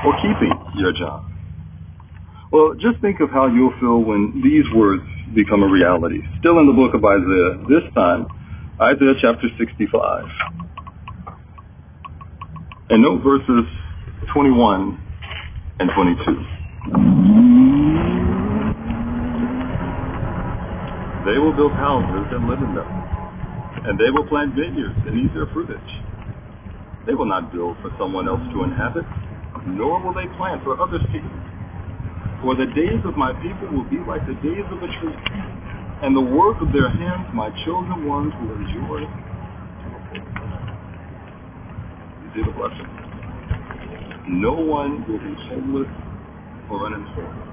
or keeping your job? Well, just think of how you'll feel when these words become a reality. Still in the book of Isaiah, this time, Isaiah chapter 65. And note verses 21 and 22. They will build houses and live in them, and they will plant vineyards and eat their fruitage. They will not build for someone else to inhabit, nor will they plant for others to eat. For the days of my people will be like the days of a tree, and the work of their hands my chosen ones will enjoy. You see the blessing? No one will be homeless or uninformed.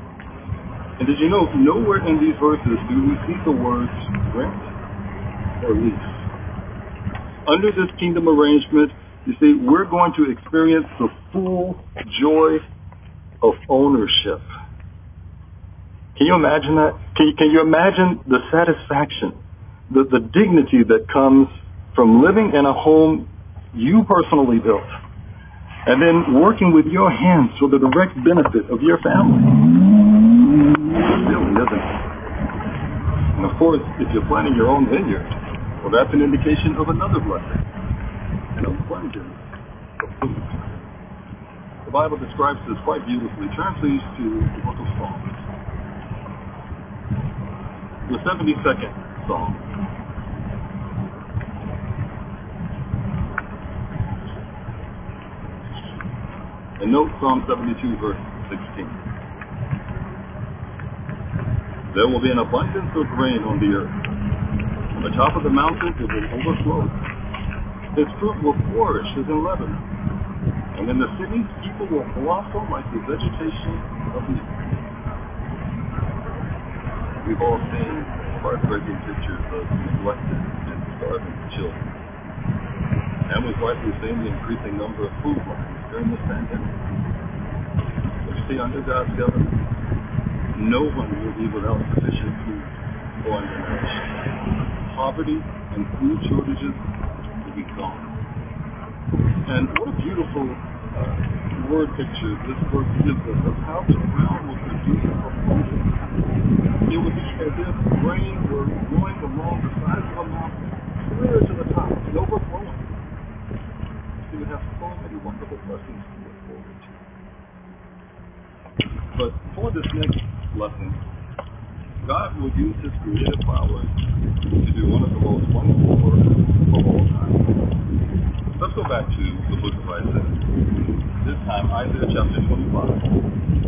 And did you know, nowhere in these verses do we see the words rent or lease. Under this kingdom arrangement, you see, we're going to experience the full joy of ownership. Can you imagine that? Can you imagine the satisfaction, the dignity that comes from living in a home you personally built, and then working with your hands for the direct benefit of your family? Really, isn't it? And of course, if you're planting your own vineyard, well, that's an indication of another blessing, an abundance of food. The Bible describes this quite beautifully. Turn please to the book of Psalms. The 72nd Psalm. And note Psalm 72, verse 16. There will be an abundance of rain on the earth. On the top of the mountains it will overflow. Its fruit will flourish as in Lebanon. And in the cities people will blossom like the vegetation of the earth. We've all seen heartbreaking pictures of neglected and starving children. And we've likely seen the increasing number of food lines during this pandemic. But you see, under God's government, no one will be without sufficient food or undernourished. Poverty and food shortages will be gone. And what a beautiful word picture this verse gives us of how the ground will produce abundance. It would be as if rain were going along the sides of a mountain, clear to the top, and overflowing. You would have so many wonderful blessings to look forward to. But for this next lesson, God will use His creative power to do one of the most wonderful works of all time. Let's go back to the book of Isaiah. This time, Isaiah chapter 25.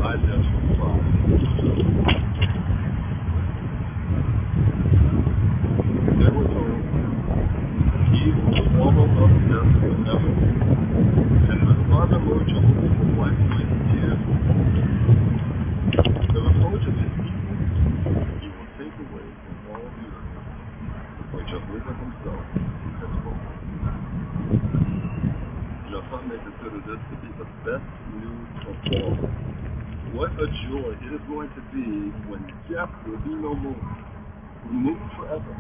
Isaiah 25. There were told, He will swallow up death forever, and the Father Lord Jehovah will wipe away the tears. The reproach of His people He will take away from all the earth, for Jehovah Himself has spoken. Some may consider this to be the best news of all. What a joy it is going to be when death will be no more, removed forever.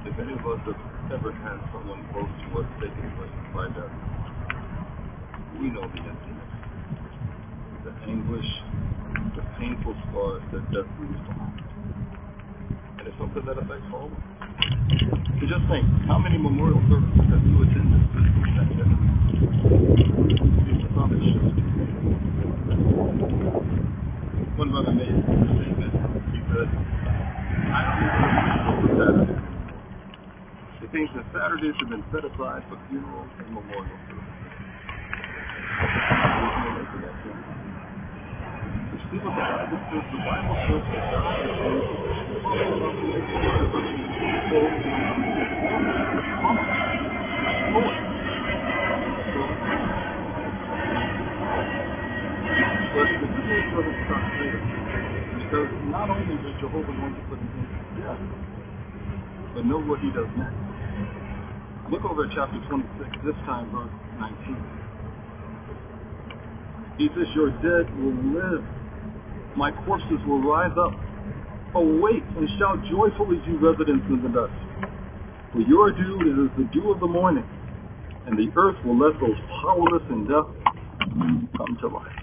If any of us have ever had someone close to us taken by death, we know the emptiness, the anguish, the painful scars that death leaves behind. And it's something that affects all of us. So just think, how many memorial services have you attended this pandemic? It's a common shift. One brother made a statement. He said, I don't even know Saturdays anymore. He thinks that Saturdays have been set aside for funerals and memorial services. See what the Bible says? The Bible says that God is because not only does Jehovah going to put an end to death, but know what He does next. Look over at chapter 26, this time verse 19. He says, your dead will live. My corpses will rise up. Awake and shout joyfully, you residents in the dust. For your dew is the dew of the morning, and the earth will let those powerless in death come to life.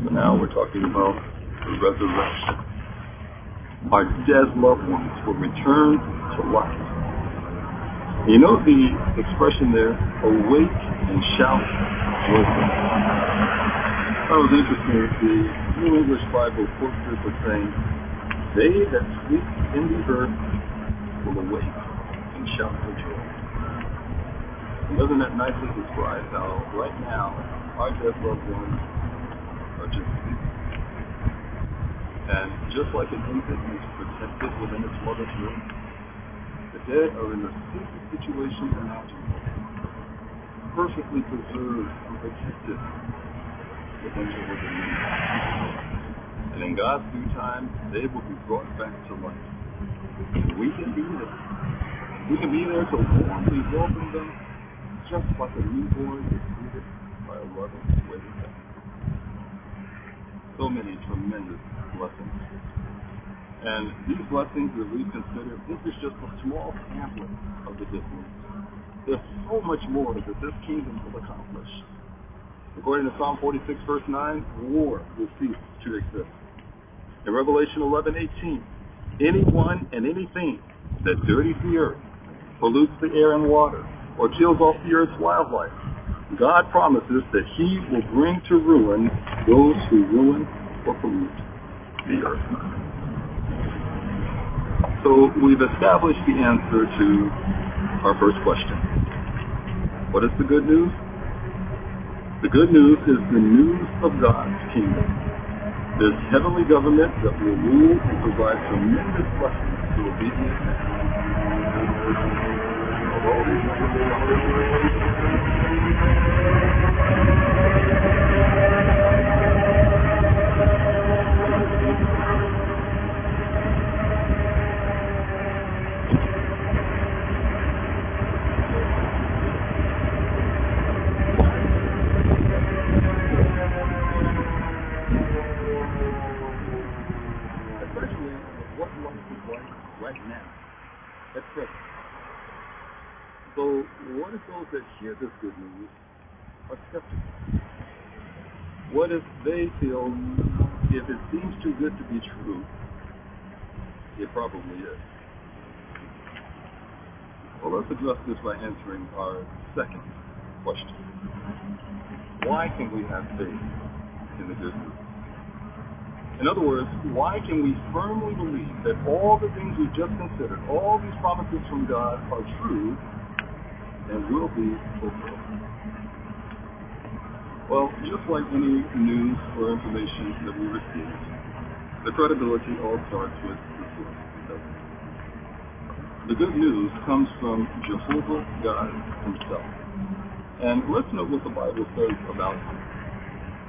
So now we're talking about the resurrection. Our dead loved ones will return to life. You know the expression there, awake and shout joyfully. That was interesting. The New English Bible quotes this as saying, they that sleep in the earth will awake and shout for joy. And doesn't that nicely describe how right now our dead loved ones are just sleeping? And just like an infant is protected within its mother's womb, the dead are in the safest situation imaginable, perfectly preserved and protected within their living womb. And in God's due time, they will be brought back to life. And we can be there. We can be there to warmly welcome them, just like a newborn is greeted by a loving waiting family. So many tremendous blessings. And these blessings that we consider, this is just a small sampling of the good news. There's so much more that this kingdom will accomplish. According to Psalm 46, verse 9, war will cease to exist. In Revelation 11:18, anyone and anything that dirties the earth, pollutes the air and water, or kills off the earth's wildlife, God promises that He will bring to ruin those who ruin or pollute the earth. So we've established the answer to our first question. What is the good news? The good news is the news of God's kingdom. This heavenly government that will rule and provide tremendous blessings to obedient men. Especially what life is like right now, at present. So what if those that hear this good news are skeptical? What if they feel, if it seems too good to be true, it probably is? Well, let's address this by answering our second question. Why can we have faith in the good news? In other words, why can we firmly believe that all the things we've just considered, all these promises from God are true and will be fulfilled? Well, just like any news or information that we receive, the credibility all starts with the source, doesn't it? The good news comes from Jehovah God Himself. And let's note what the Bible says about Him.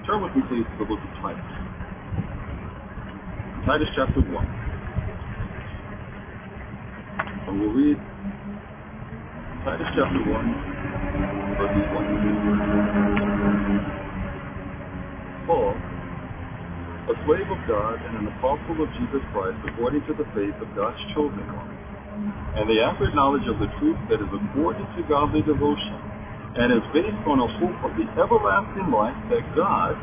Turn with me, please, to the book of Titus. Titus chapter 1. And we'll read Titus chapter 1, verses 1 to 2. Paul, a slave of God and an apostle of Jesus Christ according to the faith of God's chosen ones, and the accurate knowledge of the truth that is according to godly devotion, and is based on a hope of the everlasting life that God,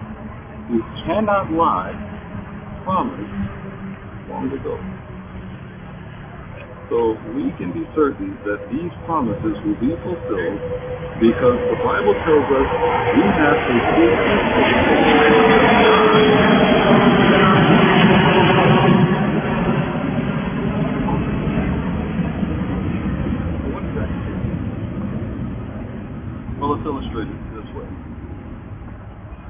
who cannot lie, promised long ago. So we can be certain that these promises will be fulfilled because the Bible tells us we have a faith. What is that? Well, let's illustrate it this way.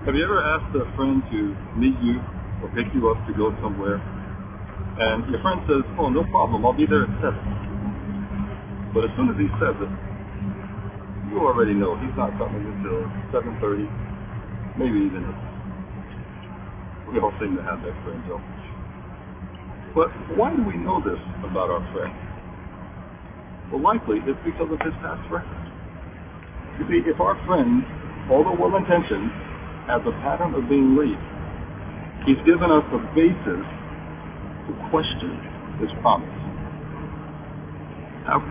Have you ever asked a friend to meet you or pick you up to go somewhere? And your friend says, oh, no problem, I'll be there at 7. But as soon as he says it, you already know he's not coming until 7:30, maybe even 8. We all seem to have that friend, don't we? But why do we know this about our friend? Well, likely it's because of his past record. You see, if our friend, although well-intentioned, has a pattern of being late, he's given us a basis to question this promise. How?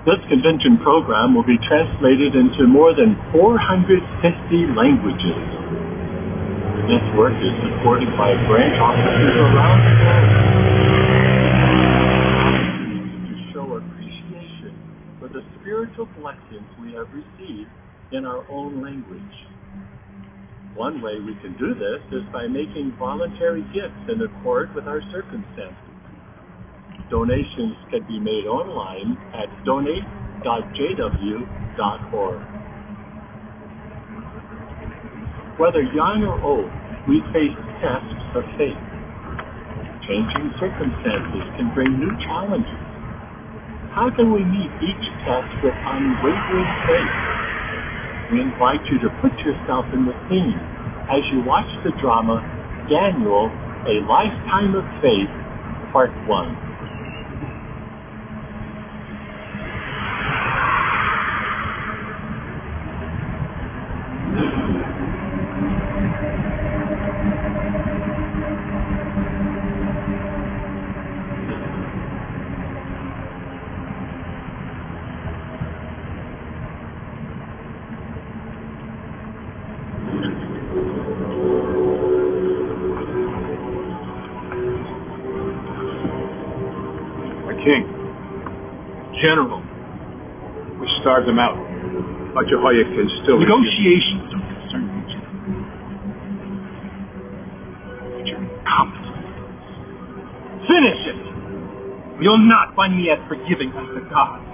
This convention program will be translated into more than 450 languages. This work is supported by branch offices around the world to show appreciation for the spiritual blessings we have received in our own language. One way we can do this is by making voluntary gifts in accord with our circumstances. Donations can be made online at donate.jw.org. Whether young or old, we face tests of faith. Changing circumstances can bring new challenges. How can we meet each test with unwavering faith? We invite you to put yourself in the scene as you watch the drama Daniel, A Lifetime of Faith, Part 1. King, General, we starved them out. Jehoiakim still... Negotiations don't concern me, General. But your incompetence. Finish it! You'll not find me as forgiving as the gods.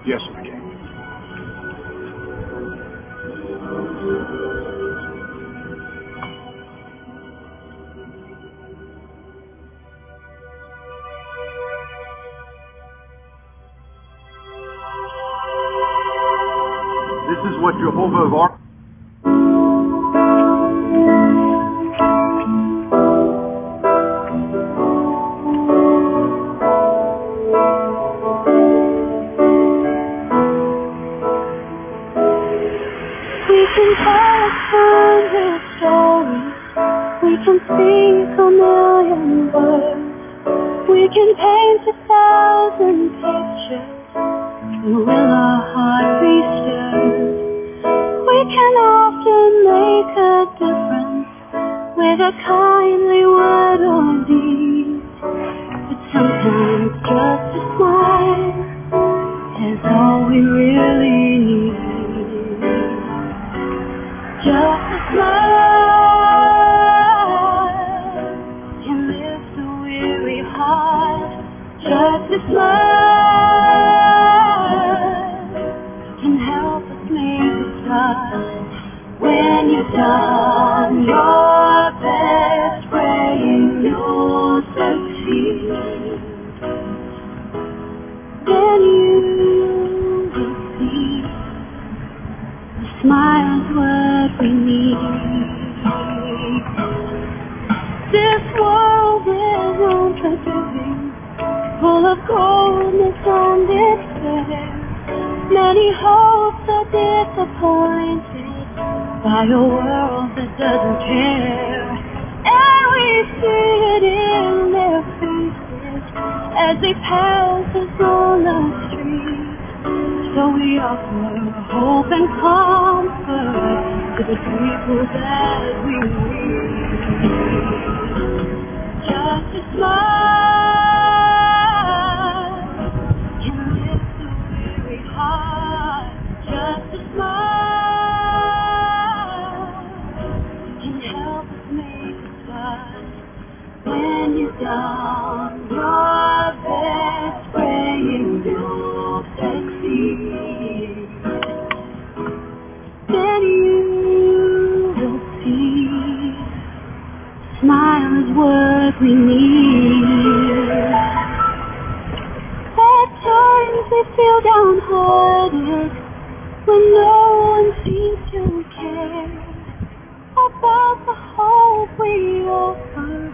Yes, my King. This is what Jehovah of Ark. We can tell 100 stories. We can speak a million words. We can paint 1,000 pictures. And will our heart be stirred? We can often make a difference with a kindly word or deed. But sometimes just a smile is all we really need. Just a smile can lift a weary heart. Just a smile can help us make a start. When you've done your best, praying you'll succeed, then you will see a smile's what we need. This world is unforgiving, full of coldness and despair. Many hopes are disappointed by a world that doesn't care. And we see it in their faces as they pass us on the street. So we offer hope and comfort to the people that we meet. Just a smile can lift a weary heart. Just a smile can help us make a start. When you've done your best, praying you'll succeed, then you will see smile is what we need. At times we feel downhearted when no one seems to care about the hope we offer,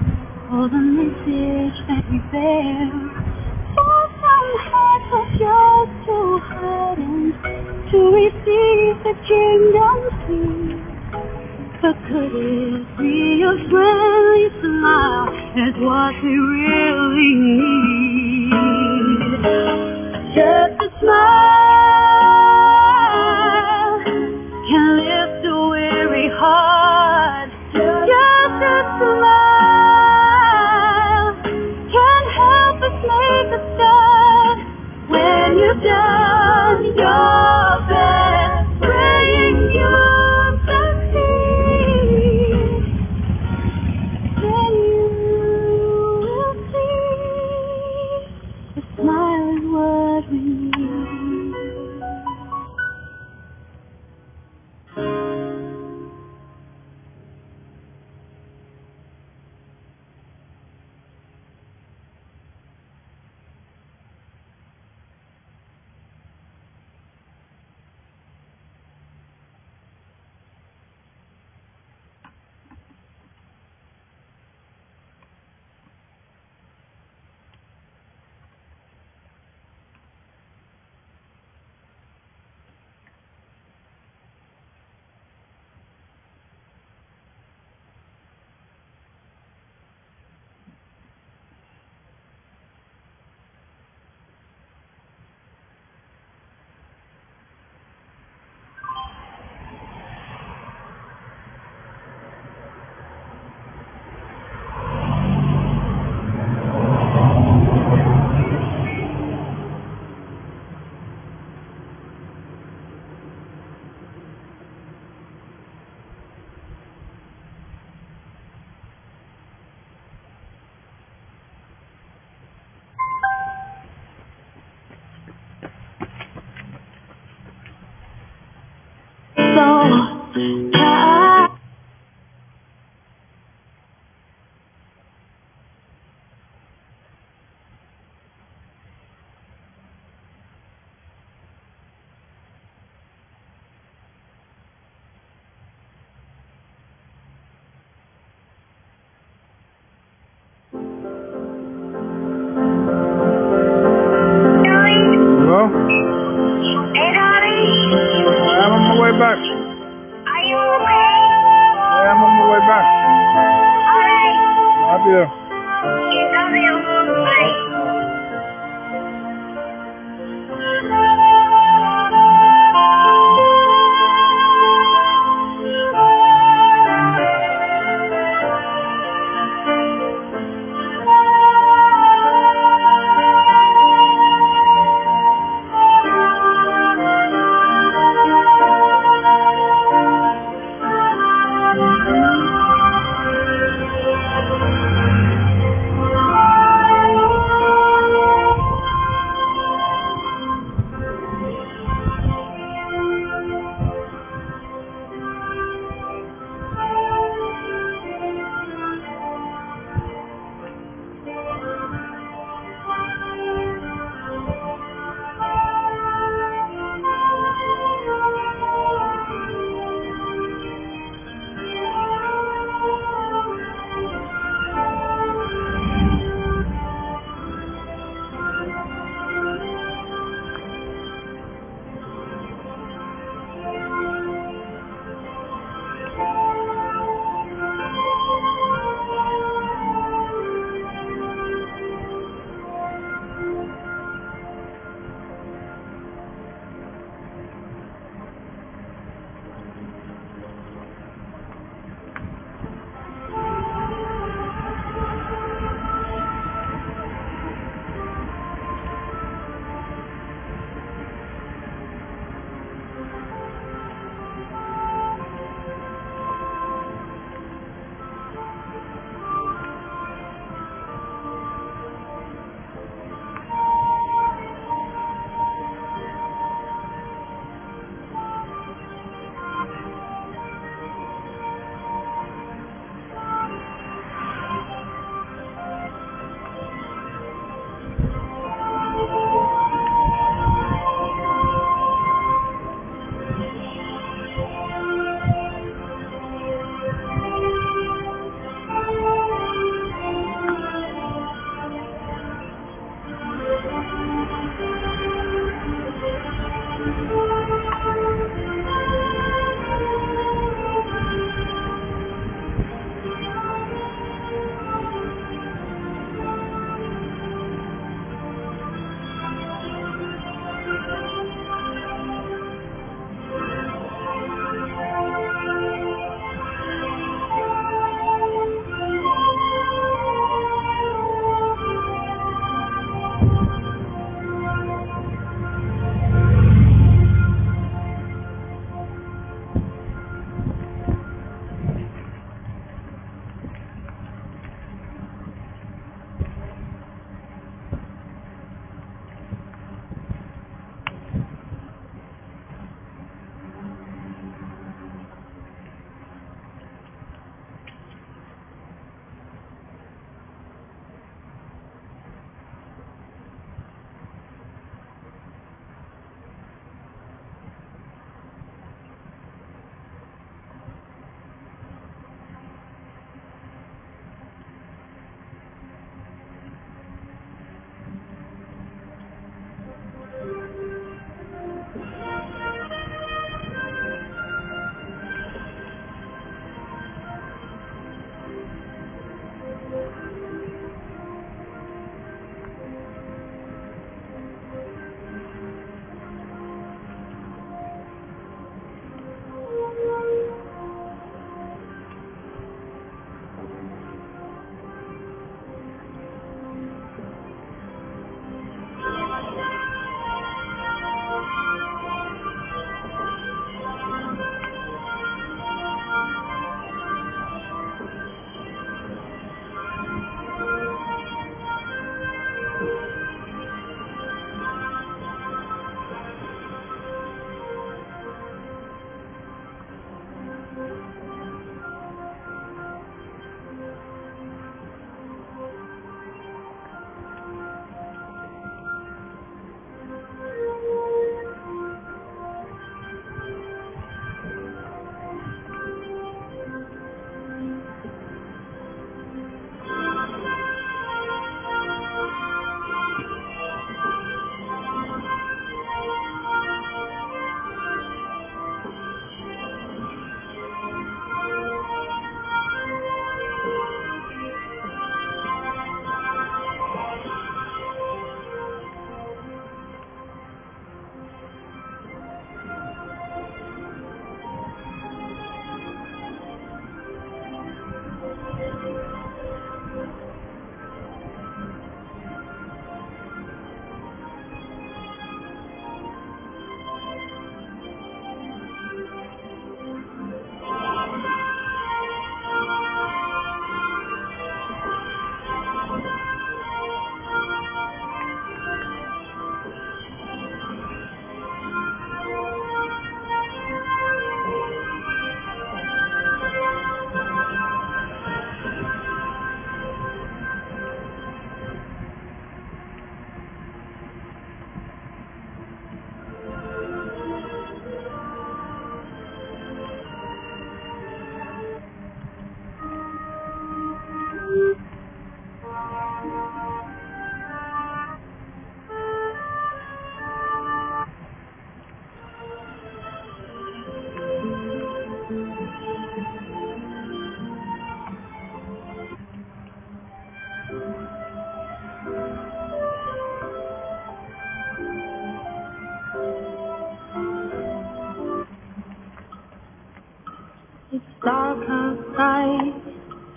for the message that we bear. For some hearts of yours to harden, to receive the kingdom's peace. But could it be your friendly smile is what we really need? Just a smile can lift a weary heart. Just a smile can help us make a start. When you've done your best, praying you'll succeed, then you will see the smile is what we need. Hello? Hey, Daddy. I'm on my way back. Are you okay? Yeah, I'm on my way back. Alright. I'll be there. Okay, love you. Bye.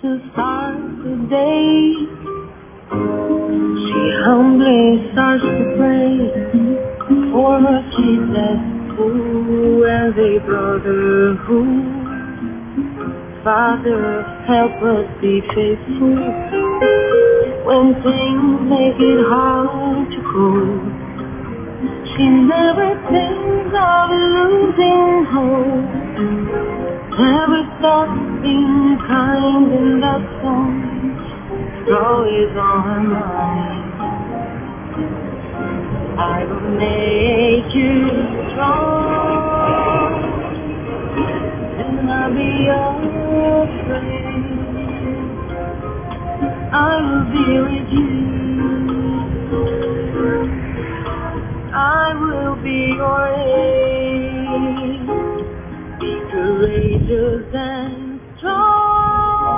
to start the day. She humbly starts to pray for her kids at school and a brother who, Father, help us be faithful when things make it hard to cope. She never thinks of losing hope, never stops being kind, and that's always on her mind. I will make you strong, do not be afraid. I will be with you, I will be your aid. Be courageous and strong,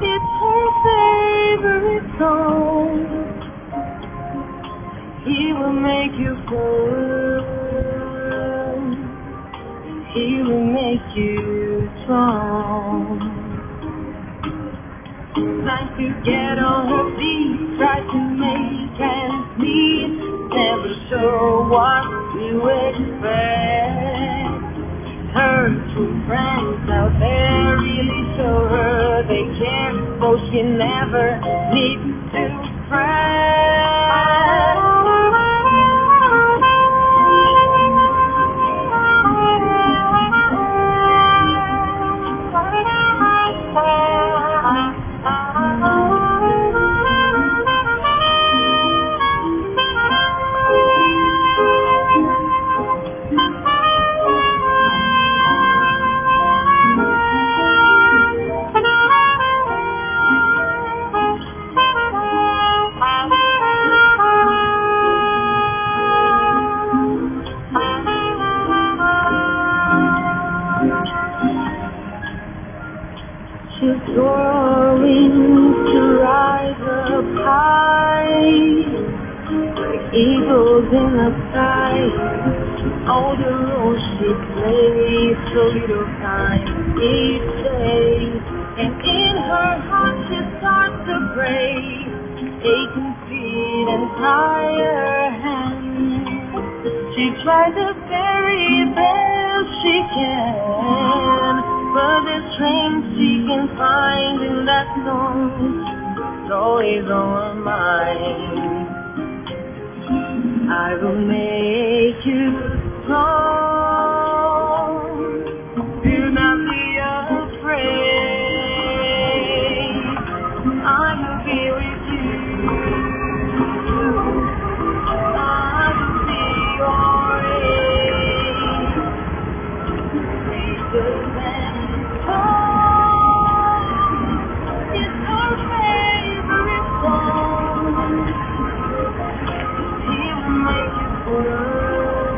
it's her favorite song. He will make you firm, he will make you strong. Try to get on her feet, try to make ends meet, never sure what to expect. Her true friends out there really show her they care, so she never needs to eagles in the sky. All the roles she plays, so little time each day. And in her heart she starts to pray, aching feet and tired hands. She tries the very best she can, but the strength she can find in that noise is always on her mind. I will make you strong, do not be afraid. I will be with you, I will be your aid. Jesus and strong, it's our favorite song. Make you firm,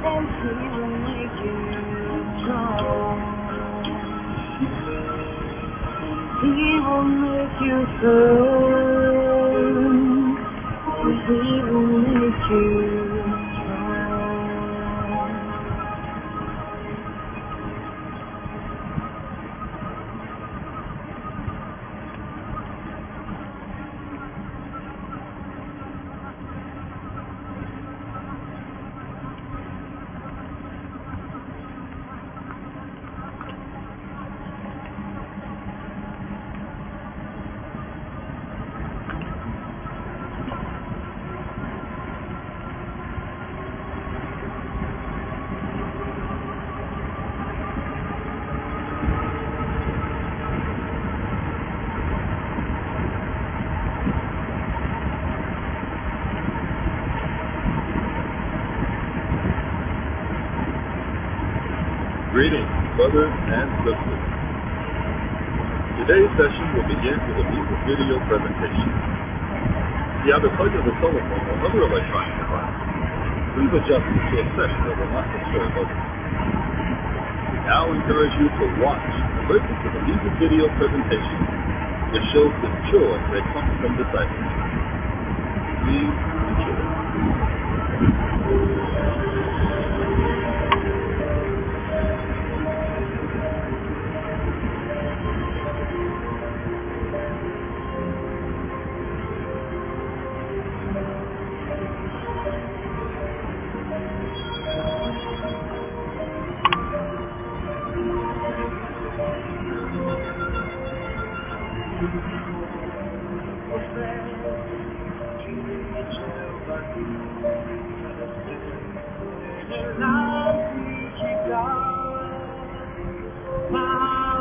and he will make you strong. He will make you firm, he will make you Greetings, brothers and sisters. Today's session will begin with a music video presentation. If you have a plug of the telephone or other electronic device, please adjust it to a setting that will not disturb others. We now encourage you to watch and listen to the music video presentation, which shows the joy that comes from discipleship. Please enjoy. Ma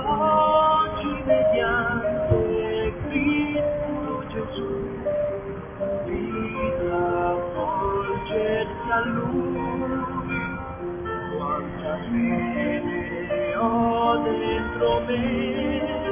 oggi mediante Cristo Gesù vita volgersi a Lui, quanta fede ho dentro me.